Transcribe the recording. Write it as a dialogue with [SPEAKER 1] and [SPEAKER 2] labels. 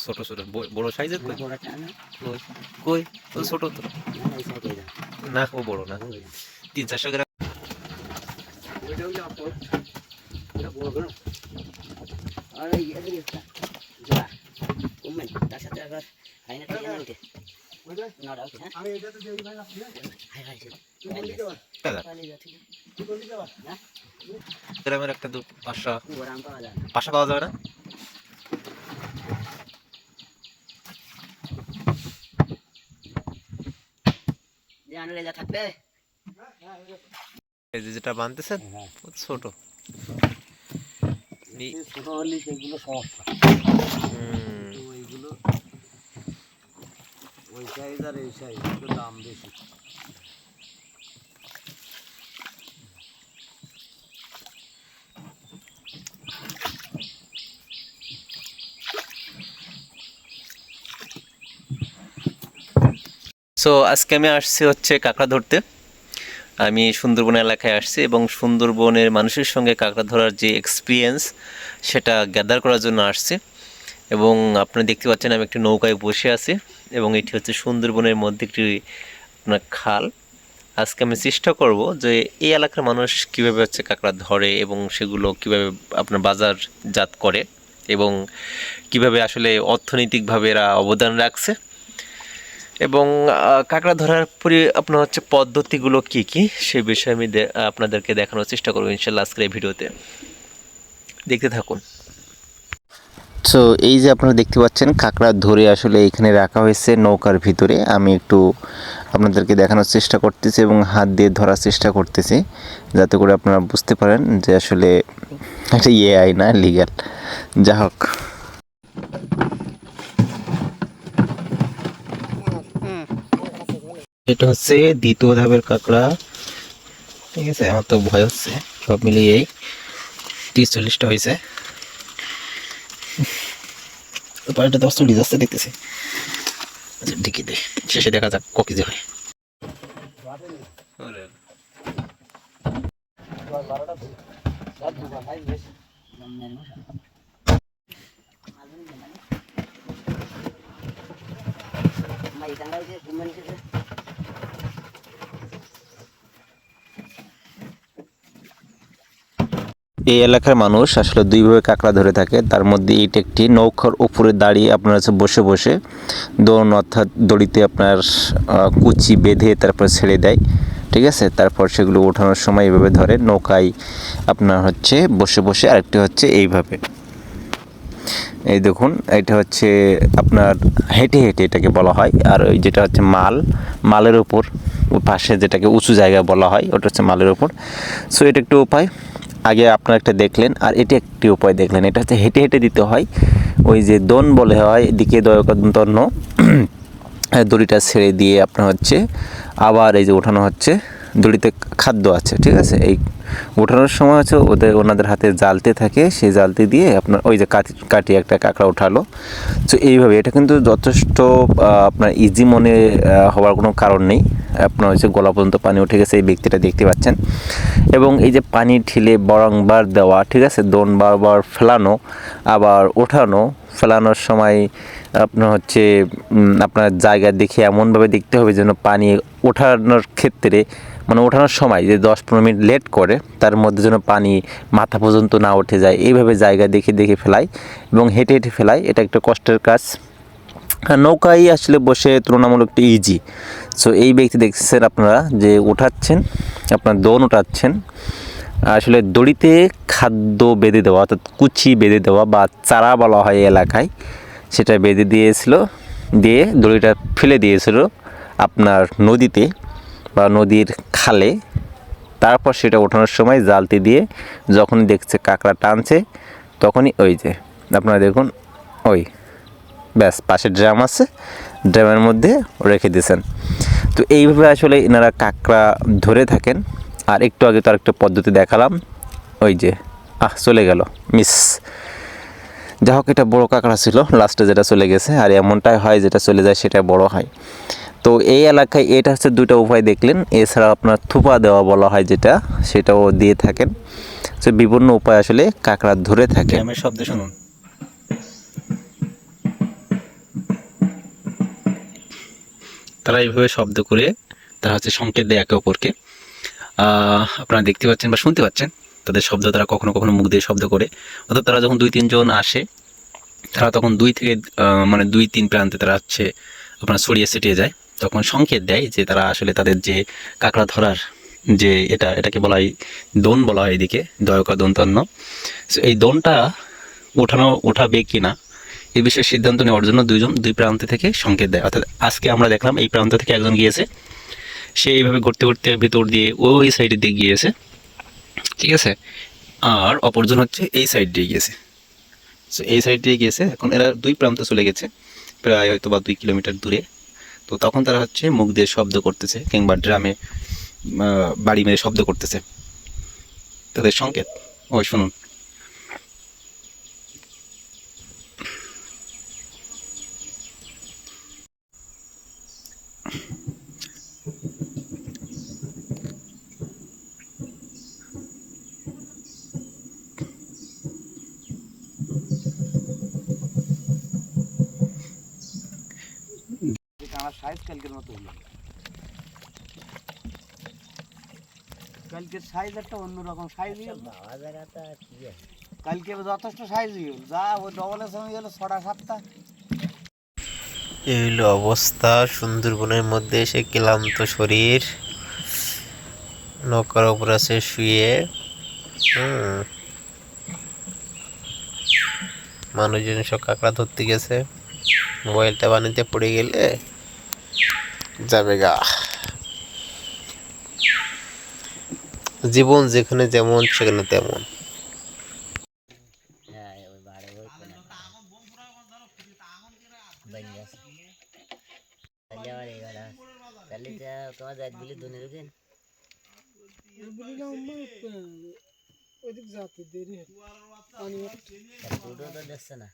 [SPEAKER 1] ছোট ছোট বড় সাইজের কই?
[SPEAKER 2] বড়টা না,
[SPEAKER 1] কই কই ও ছোট তো
[SPEAKER 2] না এই সাইডে না,
[SPEAKER 1] না, ও বড় না।
[SPEAKER 2] ওই না।
[SPEAKER 1] 300-400 গ্রাম।
[SPEAKER 2] ওইটা হলো আপন, ওটা বড় বড়। আর এই এদিকে একটা জোড়া, কমবেন তার সাথে আবার হাইনা থেকে না উঠে। নটা উঠে, হ্যাঁ?
[SPEAKER 3] আমি এটাতে দেই ভাই আপনি
[SPEAKER 2] হাই হাই সে।
[SPEAKER 1] দাদা
[SPEAKER 2] পানি যাচ্ছে না। না,
[SPEAKER 1] গ্রামের একটা 500
[SPEAKER 2] বড় আম পাওয়া যায় না।
[SPEAKER 1] 500 পাওয়া যাবে না?
[SPEAKER 2] যে আনলে যা থাকবে।
[SPEAKER 1] এই যে যেটা বানতেছেন
[SPEAKER 2] হ্যাঁ,
[SPEAKER 1] ও ছোট।
[SPEAKER 2] ছোট হলে সেগুলো সমস্যা।
[SPEAKER 1] হুম,
[SPEAKER 3] তো এইগুলো ওই সাইজ আর এই সাইজ একটু দাম বেশি।
[SPEAKER 1] সো আজকে আমি আসছি হচ্ছে কাঁকড়া ধরতে। আমি সুন্দরবন এলাকায় আসছি এবং সুন্দরবনের মানুষের সঙ্গে কাঁকড়া ধরার যে এক্সপিরিয়েন্স সেটা গ্যাদার করার জন্য আসছি। এবং আপনারা দেখতে পাচ্ছেন আমি একটি নৌকায় বসে আছি এবং এটি হচ্ছে সুন্দরবনের মধ্যে একটি আপনার খাল। আজকে আমি চেষ্টা করব যে এই এলাকার মানুষ কীভাবে হচ্ছে কাঁকড়া ধরে এবং সেগুলো কীভাবে আপনার বাজারজাত করে এবং কীভাবে আসলে অর্থনৈতিকভাবে এরা অবদান রাখছে এবং কাঁকড়া ধরার পরে আপনার হচ্ছে পদ্ধতিগুলো কী কী সে বিষয়ে আমি আপনাদেরকে দেখানোর চেষ্টা করবো ইনশাল্লাহ আজকের এই ভিডিওতে। দেখতে থাকুন। সো এই যে আপনারা দেখতে পাচ্ছেন কাঁকড়া ধরে আসলে এখানে রাখা হয়েছে নৌকার ভিতরে। আমি একটু আপনাদেরকে দেখানোর চেষ্টা করতেছি এবং হাত দিয়ে ধরার চেষ্টা করতেছি যাতে করে আপনারা বুঝতে পারেন যে আসলে এটা এআই না, লিগ্যাল। যা হোক, এটা হচ্ছে দ্বিতীয় ধাপের কাঁকড়া। ঠিক আছে, আমার তো ভয় হচ্ছে। সব মিলিয়ে 30-40টা হয়েছে। পানিটা 10 যাচ্ছে দেখতেছি। আচ্ছা ঠিকই দে, শেষে দেখা যাক ক কেজি হয়। এই এলাকার মানুষ আসলে দুইভাবে কাঁকড়া ধরে থাকে। তার মধ্যে এইটা একটি নৌকার উপরে দাঁড়িয়ে আপনার হচ্ছে বসে বসে দোন অর্থাৎ দড়িতে আপনার কুচি বেঁধে তারপর ছেড়ে দেয়। ঠিক আছে, তারপর সেগুলো ওঠানোর সময় এইভাবে ধরে নৌকায় আপনার হচ্ছে বসে বসে। আরেকটি হচ্ছে এইভাবে, এই দেখুন এটা হচ্ছে আপনার হেঁটে হেঁটে এটাকে বলা হয়। আর ওই যেটা হচ্ছে মালের উপর পাশে যেটাকে উঁচু জায়গা বলা হয় ওটা হচ্ছে মালের উপর। সো এটা একটু উপায় আগে আপনারা একটা দেখলেন, আর এটি একটি উপায় দেখলেন। এটা হচ্ছে হেঁটে হেঁটে দিতে হয়, ওই যে দোন বলে হয় এদিকে দন্য দড়িটা ছেড়ে দিয়ে আপনার হচ্ছে আবার এই যে ওঠানো হচ্ছে। দড়িতে খাদ্য আছে, ঠিক আছে। এই ওঠানোর সময় হচ্ছে ওনাদের হাতে জালতি থাকে, সেই জালতি দিয়ে আপনার ওই যে কাটি একটা কাঁকড়া উঠালো। তো এইভাবে এটা কিন্তু যথেষ্ট আপনার ইজি মনে হওয়ার কোনো কারণ নেই। আপনার হচ্ছে গলা পর্যন্ত পানি উঠে গেছে, এই ব্যক্তিটা দেখতে পাচ্ছেন। এবং এই যে পানি ঠেলে বারংবার দেওয়া, ঠিক আছে, দোন বারবার ফেলানো আবার ওঠানো। ফেলানোর সময় আপনার হচ্ছে আপনার জায়গা দেখে এমনভাবে দেখতে হবে যেন পানি ওঠানোর ক্ষেত্রে মানে ওঠানোর সময় যে 10-15 মিনিট লেট করে তার মধ্যে যেন পানি মাথা পর্যন্ত না উঠে যায়। এইভাবে জায়গা দেখে দেখে ফেলাই এবং হেঁটে হেঁটে ফেলাই। এটা একটা কষ্টের কাজ। নৌকায় আসলে বসে তুলনামূলক একটু ইজি। সো এই ব্যক্তি দেখছেন আপনারা যে ওঠাচ্ছেন, আপনার দোন ওঠাচ্ছেন। আসলে দড়িতে খাদ্য বেঁধে দেওয়া অর্থাৎ কুচি বেঁধে দেওয়া বা চারা বলা হয় এলাকায়, সেটা বেঁধে দিয়েছিল, দিয়ে দড়িটা ফেলে দিয়েছিল আপনার নদীতে বা নদীর খালে। তারপর সেটা ওঠানোর সময় জালতি দিয়ে যখনই দেখছে কাঁকড়া টানছে তখনই ওই যে আপনারা দেখুন ওই ব্যাস পাশে ড্রাম আছে, ড্রামের মধ্যে রেখে দিয়েছেন। তো এইভাবে আসলে এনারা কাঁকড়া ধরে থাকেন। আর একটু আগে তো আরেকটা পদ্ধতি দেখালাম, ওই যে চলে গেল মিস। যা হোক, এটা বড়ো কাঁকড়া ছিল, লাস্টে যেটা চলে গেছে। আর এমনটাই হয় যেটা চলে যায় সেটা বড় হয়। তো এই এলাকায় এটা হচ্ছে দুটো উপায় দেখলেন। এছাড়া আপনার থুপা দেওয়া বলা হয় যেটা, সেটাও দিয়ে থাকেন। তো বিভিন্ন উপায় আসলে কাঁকড়া ধরে থাকে। আমার শব্দ শুনুন। তারা এইভাবে শব্দ করে তারা হচ্ছে সংকেত দেয় একে অপরকে। আপনারা দেখতে পাচ্ছেন বা শুনতে পাচ্ছেন তাদের শব্দ, তারা কখনো কখনো মুখ দিয়ে শব্দ করে। অর্থাৎ তারা যখন 2-3 জন আসে, তারা তখন 2 থেকে মানে 2-3 প্রান্তে তারা হচ্ছে আপনার ছড়িয়ে ছিটিয়ে যায়, তখন সংকেত দেয় যে তারা আসলে তাদের যে কাঁকড়া ধরার যে এটাকে বলা হয় দোন বলা হয় এদিকে, দয়কা দন্তন্য। সো এই দোনটা ওঠাবে কিনা এই বিষয়ে সিদ্ধান্ত নেওয়ার জন্য 2 জন 2 প্রান্ত থেকে সংকেত দেয়। অর্থাৎ আজকে আমরা দেখলাম এই প্রান্ত থেকে একজন গিয়েছে, সে এইভাবে ঘুরতে ঘুরতে ভেতর দিয়ে ওই সাইডের দিকে গিয়েছে, ঠিক আছে, আর অপরজন হচ্ছে এই সাইড দিয়ে গিয়েছে। সো এই সাইড দিয়ে গিয়েছে, এখন এরা 2 প্রান্তে চলে গেছে প্রায় হয়তো বা 2 কিলোমিটার দূরে। তো তখন তারা হচ্ছে মুখ দিয়ে শব্দ করতেছে কিংবা ড্রামে বাড়ি মেরে শব্দ করতেছে, তাদের সংকেত। ওই শুনুন।
[SPEAKER 3] আমার সাইজ কালকের মতো হলো, কালকের সাইজ একটা অন্যরকম সাইজ কালকে যথেষ্ট সাইজ হয়ে গেল, যা ওই ডবলের সঙ্গে গেলো 6টা 7টা।
[SPEAKER 4] এই হলো অবস্থা সুন্দরবনের মধ্যে এসে, ক্লান্ত শরীর, নৌকার উপর আছে শুয়ে। মানুষজন সব কাঁকড়া ধরতে গেছে, মোবাইলটা পানিতে পড়ে গেলে যাবে গা। জীবন যেখানে যেমন সেখানে তেমন।
[SPEAKER 2] হ্যাঁ ওই বাড়ে ওই কোণে বাইরে আছে তাহলে আবার এই গাড়া তাহলে তোমার যাই বলি দুনের দিন
[SPEAKER 3] ওইদিক যাতে দেরি পানি
[SPEAKER 2] দুটো তো দেখছে না।